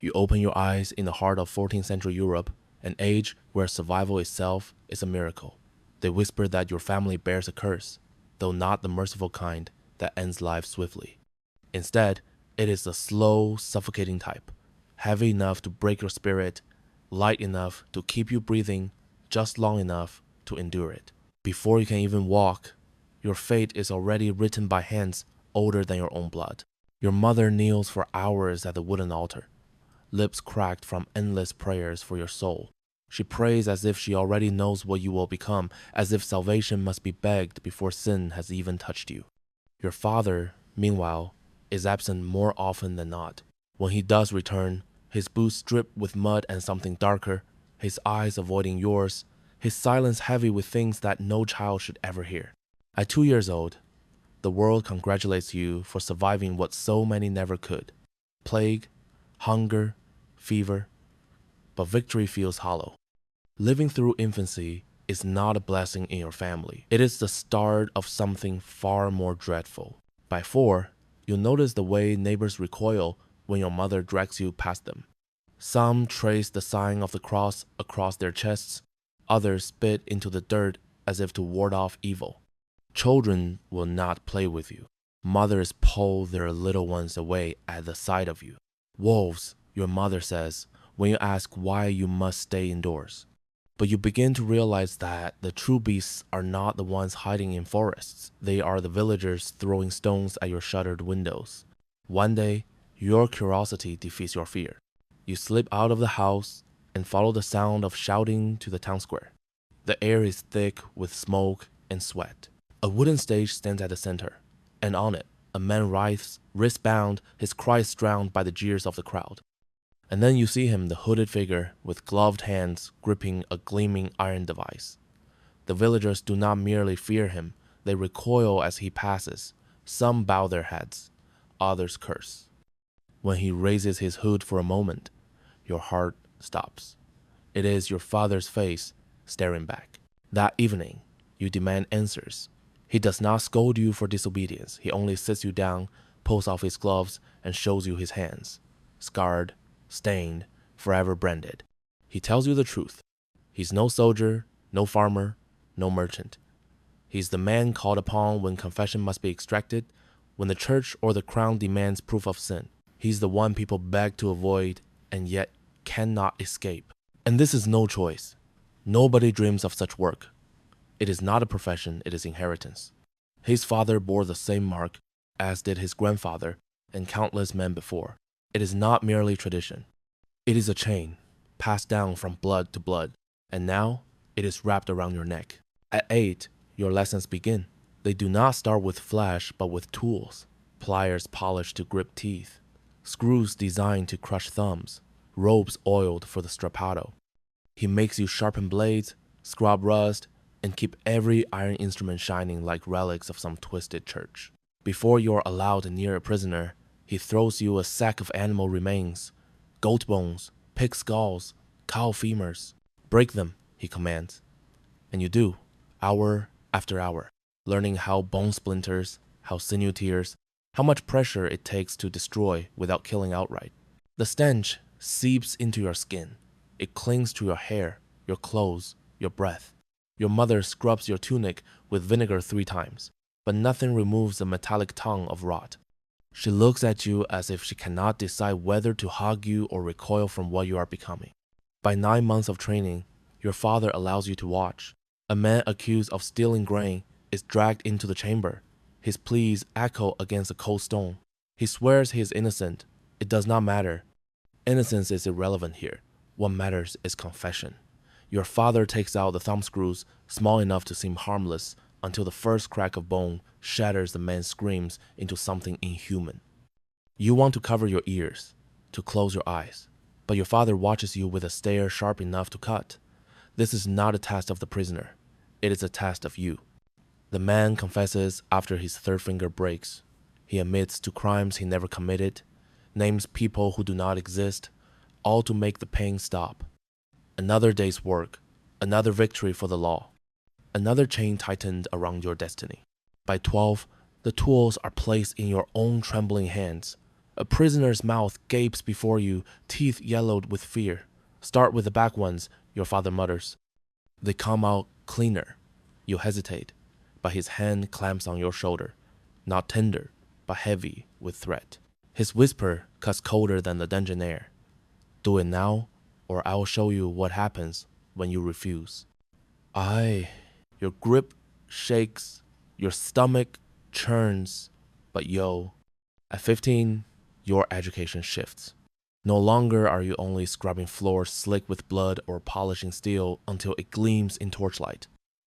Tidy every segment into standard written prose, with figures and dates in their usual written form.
You open your eyes in the heart of 14th century Europe, an age where survival itself is a miracle. They whisper that your family bears a curse, though not the merciful kind that ends life swiftly. Instead, it is the slow, suffocating type, heavy enough to break your spirit, light enough to keep you breathing just long enough to endure it. Before you can even walk, your fate is already written by hands older than your own blood. Your mother kneels for hours at the wooden altar, lips cracked from endless prayers for your soul. She prays as if she already knows what you will become, as if salvation must be begged before sin has even touched you. Your father, meanwhile, is absent more often than not. When he does return, his boots dripped with mud and something darker, his eyes avoiding yours, his silence heavy with things that no child should ever hear. At 2 years old, the world congratulates you for surviving what so many never could. Plague, hunger, fever, but victory feels hollow. Living through infancy is not a blessing in your family. It is the start of something far more dreadful. By 4, you'll notice the way neighbors recoil when your mother drags you past them. Some trace the sign of the cross across their chests, others spit into the dirt as if to ward off evil. Children will not play with you. Mothers pull their little ones away at the sight of you. Wolves, your mother says, when you ask why you must stay indoors. But you begin to realize that the true beasts are not the ones hiding in forests. They are the villagers throwing stones at your shuttered windows. One day, your curiosity defeats your fear. You slip out of the house and follow the sound of shouting to the town square. The air is thick with smoke and sweat. A wooden stage stands at the center, and on it, a man writhes, wrist-bound, his cries drowned by the jeers of the crowd. And then you see him, the hooded figure, with gloved hands gripping a gleaming iron device. The villagers do not merely fear him, they recoil as he passes. Some bow their heads, others curse. When he raises his hood for a moment, your heart stops. It is your father's face staring back. That evening, you demand answers. He does not scold you for disobedience. He only sits you down, pulls off his gloves, and shows you his hands, scarred, stained, forever branded. He tells you the truth. He's no soldier, no farmer, no merchant. He's the man called upon when confession must be extracted, when the church or the crown demands proof of sin. He's the one people beg to avoid and yet cannot escape. And this is no choice. Nobody dreams of such work. It is not a profession, it is inheritance. His father bore the same mark, as did his grandfather and countless men before. It is not merely tradition. It is a chain, passed down from blood to blood, and now it is wrapped around your neck. At 8, your lessons begin. They do not start with flesh, but with tools. Pliers polished to grip teeth, screws designed to crush thumbs, ropes oiled for the strappado. He makes you sharpen blades, scrub rust, and keep every iron instrument shining like relics of some twisted church. Before you're allowed near a prisoner, he throws you a sack of animal remains, goat bones, pig skulls, cow femurs. Break them, he commands. And you do, hour after hour, learning how bone splinters, how sinew tears, how much pressure it takes to destroy without killing outright. The stench seeps into your skin. It clings to your hair, your clothes, your breath. Your mother scrubs your tunic with vinegar 3 times, but nothing removes the metallic tongue of rot. She looks at you as if she cannot decide whether to hug you or recoil from what you are becoming. By 9 months of training, your father allows you to watch. A man accused of stealing grain is dragged into the chamber. His pleas echo against a cold stone. He swears he is innocent. It does not matter. Innocence is irrelevant here. What matters is confession. Your father takes out the thumbscrews, small enough to seem harmless, until the first crack of bone shatters the man's screams into something inhuman. You want to cover your ears, to close your eyes, but your father watches you with a stare sharp enough to cut. This is not a test of the prisoner. It is a test of you. The man confesses after his 3rd finger breaks. He admits to crimes he never committed, names people who do not exist, all to make the pain stop. Another day's work, another victory for the law, another chain tightened around your destiny. By 12, the tools are placed in your own trembling hands. A prisoner's mouth gapes before you, teeth yellowed with fear. Start with the back ones, your father mutters. They come out cleaner. You hesitate, but his hand clamps on your shoulder, not tender, but heavy with threat. His whisper cuts colder than the dungeon air. Do it now, or I'll show you what happens when you refuse. Your grip shakes, your stomach churns, but at 15, your education shifts. No longer are you only scrubbing floors slick with blood or polishing steel until it gleams in torchlight.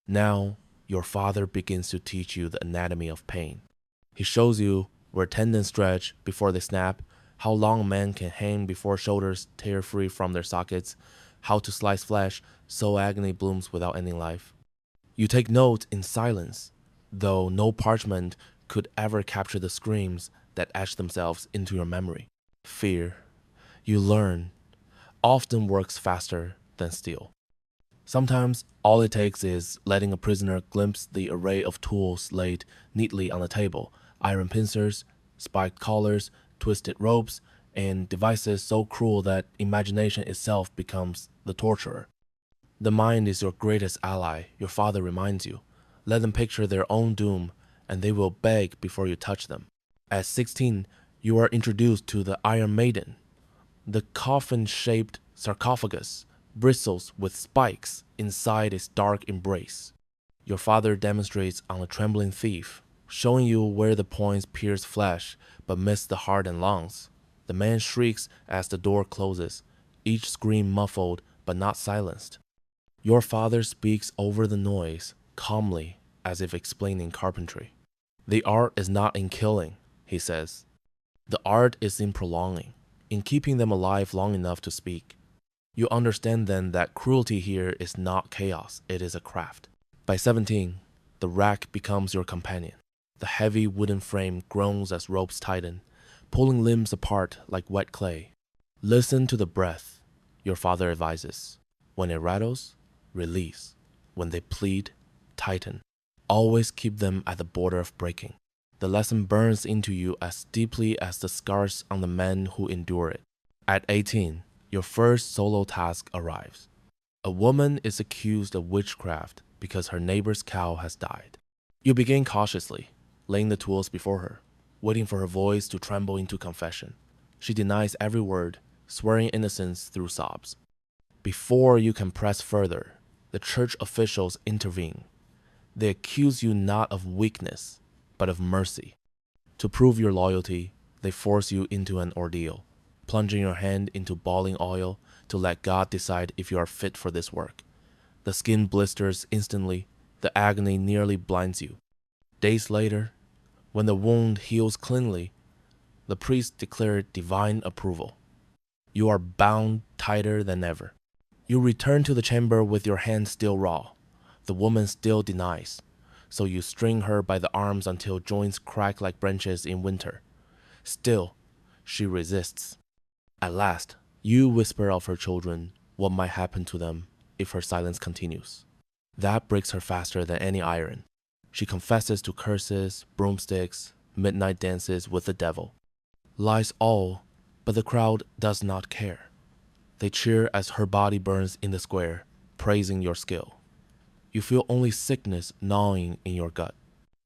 Now, your father begins to teach you the anatomy of pain. He shows you where tendons stretch before they snap, how long a man can hang before shoulders tear free from their sockets, how to slice flesh so agony blooms without ending life. You take note in silence, though no parchment could ever capture the screams that etch themselves into your memory. Fear, you learn, often works faster than steel. Sometimes all it takes is letting a prisoner glimpse the array of tools laid neatly on the table: iron pincers, spiked collars, twisted ropes, and devices so cruel that imagination itself becomes the torturer. The mind is your greatest ally, your father reminds you. Let them picture their own doom, and they will beg before you touch them. At 16, you are introduced to the Iron Maiden. The coffin-shaped sarcophagus bristles with spikes inside its dark embrace. Your father demonstrates on a trembling thief, showing you where the points pierce flesh but miss the heart and lungs. The man shrieks as the door closes, each scream muffled but not silenced. Your father speaks over the noise, calmly, as if explaining carpentry. The art is not in killing, he says. The art is in prolonging, in keeping them alive long enough to speak. You understand then that cruelty here is not chaos, it is a craft. By 17, the rack becomes your companion. The heavy wooden frame groans as ropes tighten, pulling limbs apart like wet clay. Listen to the breath, your father advises. When it rattles, release. When they plead, tighten. Always keep them at the border of breaking. The lesson burns into you as deeply as the scars on the men who endure it. At 18, your first solo task arrives. A woman is accused of witchcraft because her neighbor's cow has died. You begin cautiously, laying the tools before her, waiting for her voice to tremble into confession. She denies every word, swearing innocence through sobs. Before you can press further, the church officials intervene. They accuse you not of weakness, but of mercy. To prove your loyalty, they force you into an ordeal, plunging your hand into boiling oil to let God decide if you are fit for this work. The skin blisters instantly, the agony nearly blinds you. Days later, when the wound heals cleanly, the priest declared divine approval. You are bound tighter than ever. You return to the chamber with your hands still raw. The woman still denies, so you string her by the arms until joints crack like branches in winter. Still, she resists. At last, you whisper of her children what might happen to them if her silence continues. That breaks her faster than any iron. She confesses to curses, broomsticks, midnight dances with the devil. Lies all, but the crowd does not care. They cheer as her body burns in the square, praising your skill. You feel only sickness gnawing in your gut.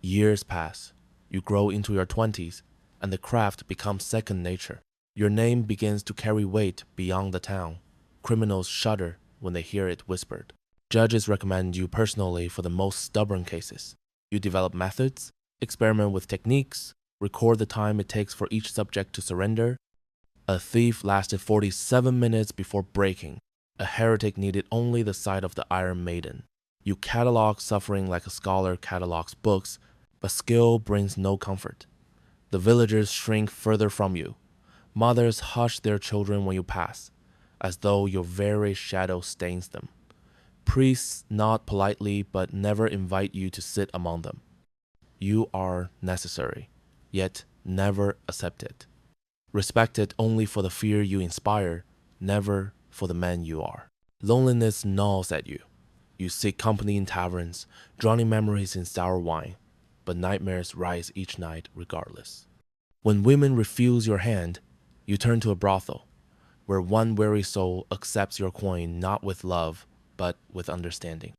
Years pass. You grow into your 20s, and the craft becomes second nature. Your name begins to carry weight beyond the town. Criminals shudder when they hear it whispered. Judges recommend you personally for the most stubborn cases. You develop methods, experiment with techniques, record the time it takes for each subject to surrender. A thief lasted 47 minutes before breaking. A heretic needed only the sight of the Iron Maiden. You catalog suffering like a scholar catalogs books, but skill brings no comfort. The villagers shrink further from you. Mothers hush their children when you pass, as though your very shadow stains them. Priests nod politely but never invite you to sit among them. You are necessary, yet never accepted. Respected only for the fear you inspire, never for the man you are. Loneliness gnaws at you. You seek company in taverns, drowning memories in sour wine, but nightmares rise each night regardless. When women refuse your hand, you turn to a brothel, where one weary soul accepts your coin not with love, but with understanding.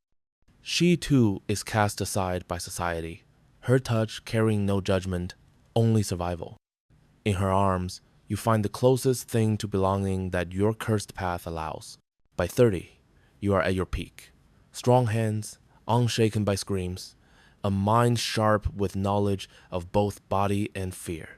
She too is cast aside by society, her touch carrying no judgment, only survival. In her arms, you find the closest thing to belonging that your cursed path allows. By 30, you are at your peak. Strong hands, unshaken by screams, a mind sharp with knowledge of both body and fear.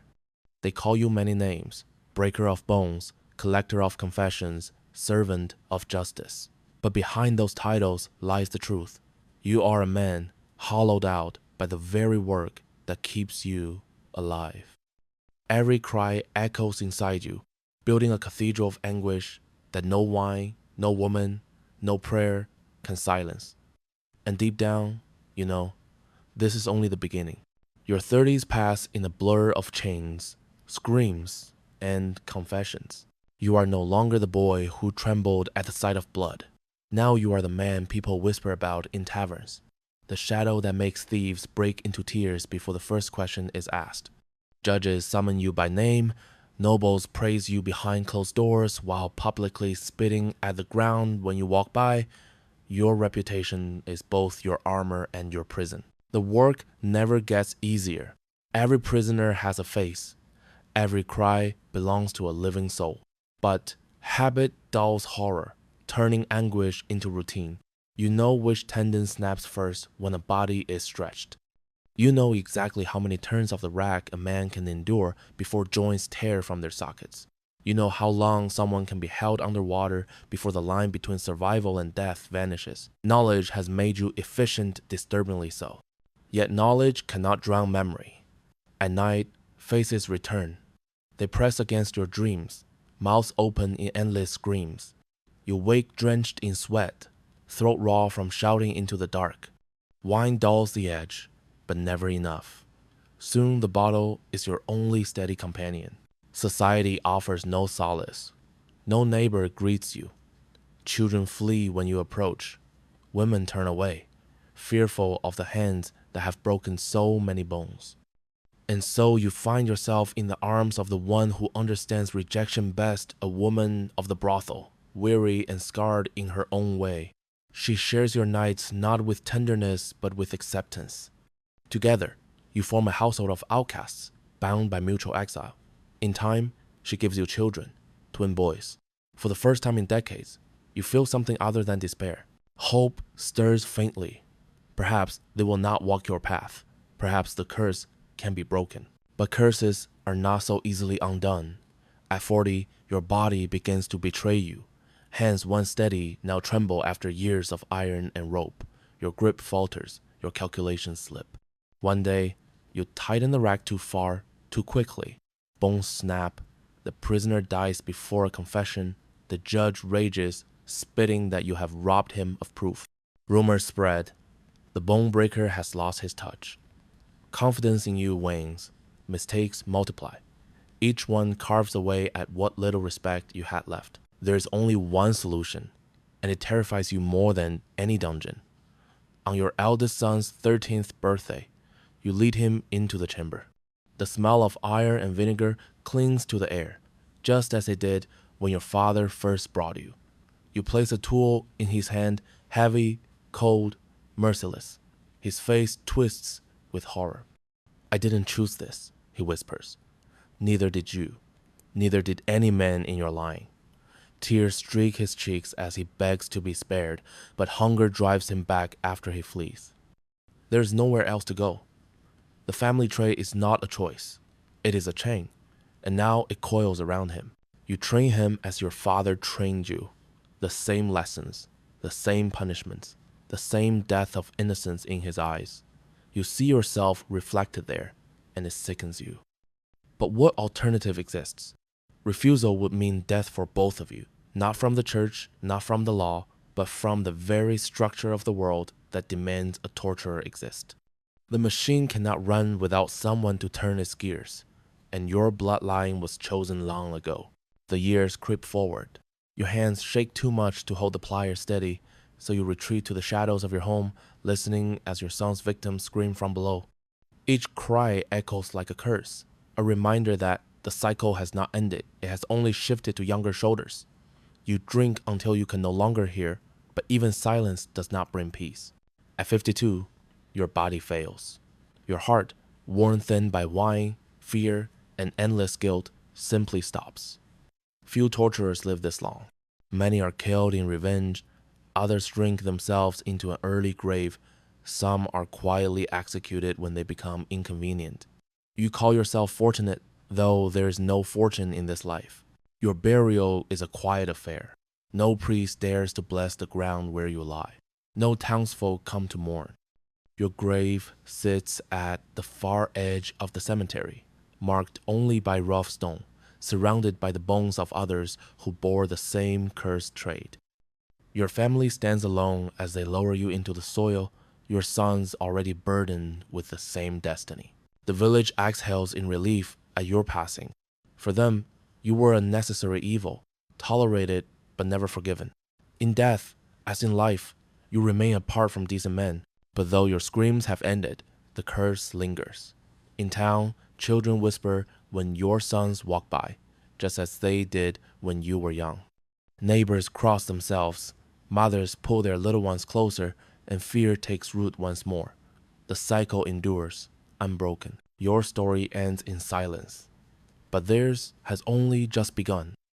They call you many names: breaker of bones, collector of confessions, servant of justice. But behind those titles lies the truth. You are a man hollowed out by the very work that keeps you alive. Every cry echoes inside you, building a cathedral of anguish that no wine, no woman, no prayer can silence. And deep down, you know, this is only the beginning. Your 30s pass in a blur of chains, screams, and confessions. You are no longer the boy who trembled at the sight of blood. Now you are the man people whisper about in taverns, the shadow that makes thieves break into tears before the first question is asked. Judges summon you by name, nobles praise you behind closed doors while publicly spitting at the ground when you walk by. Your reputation is both your armor and your prison. The work never gets easier. Every prisoner has a face. Every cry belongs to a living soul. But habit dulls horror, turning anguish into routine. You know which tendon snaps first when a body is stretched. You know exactly how many turns of the rack a man can endure before joints tear from their sockets. You know how long someone can be held underwater before the line between survival and death vanishes. Knowledge has made you efficient, disturbingly so. Yet knowledge cannot drown memory. At night, faces return. They press against your dreams, mouths open in endless screams. You wake drenched in sweat, throat raw from shouting into the dark. Wine dulls the edge, but never enough. Soon the bottle is your only steady companion. Society offers no solace. No neighbor greets you. Children flee when you approach. Women turn away, fearful of the hands that have broken so many bones. And so you find yourself in the arms of the one who understands rejection best, a woman of the brothel, weary and scarred in her own way. She shares your nights not with tenderness but with acceptance. Together, you form a household of outcasts, bound by mutual exile. In time, she gives you children, twin boys. For the first time in decades, you feel something other than despair. Hope stirs faintly. Perhaps they will not walk your path. Perhaps the curse can be broken. But curses are not so easily undone. At 40, your body begins to betray you. Hands once steady now tremble after years of iron and rope. Your grip falters, your calculations slip. One day, you tighten the rack too far, too quickly. Bones snap, the prisoner dies before a confession, the judge rages, spitting that you have robbed him of proof. Rumors spread. The bone breaker has lost his touch. Confidence in you wanes. Mistakes multiply. Each one carves away at what little respect you had left. There is only one solution, and it terrifies you more than any dungeon. On your eldest son's 13th birthday, you lead him into the chamber. The smell of iron and vinegar clings to the air, just as it did when your father first brought you. You place a tool in his hand, heavy, cold, merciless. His face twists with horror. "I didn't choose this," he whispers. "Neither did you. Neither did any man in your line." Tears streak his cheeks as he begs to be spared, but hunger drives him back after he flees. There is nowhere else to go. The family tree is not a choice. It is a chain, and now it coils around him. You train him as your father trained you. The same lessons, the same punishments, the same death of innocence in his eyes. You see yourself reflected there, and it sickens you. But what alternative exists? Refusal would mean death for both of you, not from the church, not from the law, but from the very structure of the world that demands a torturer exist. The machine cannot run without someone to turn its gears, and your bloodline was chosen long ago. The years creep forward. Your hands shake too much to hold the pliers steady, so you retreat to the shadows of your home, listening as your son's victims scream from below. Each cry echoes like a curse. A reminder that the cycle has not ended, it has only shifted to younger shoulders. You drink until you can no longer hear, but even silence does not bring peace. At 52, your body fails. Your heart, worn thin by wine, fear, and endless guilt, simply stops. Few torturers live this long. Many are killed in revenge, others drink themselves into an early grave, some are quietly executed when they become inconvenient. You call yourself fortunate, though there is no fortune in this life. Your burial is a quiet affair. No priest dares to bless the ground where you lie. No townsfolk come to mourn. Your grave sits at the far edge of the cemetery, marked only by rough stone, surrounded by the bones of others who bore the same cursed trade. Your family stands alone as they lower you into the soil, your sons already burdened with the same destiny. The village exhales in relief at your passing. For them, you were a necessary evil, tolerated but never forgiven. In death, as in life, you remain apart from decent men, but though your screams have ended, the curse lingers. In town, children whisper when your sons walk by, just as they did when you were young. Neighbors cross themselves, mothers pull their little ones closer, and fear takes root once more. The cycle endures, unbroken. Your story ends in silence, but theirs has only just begun.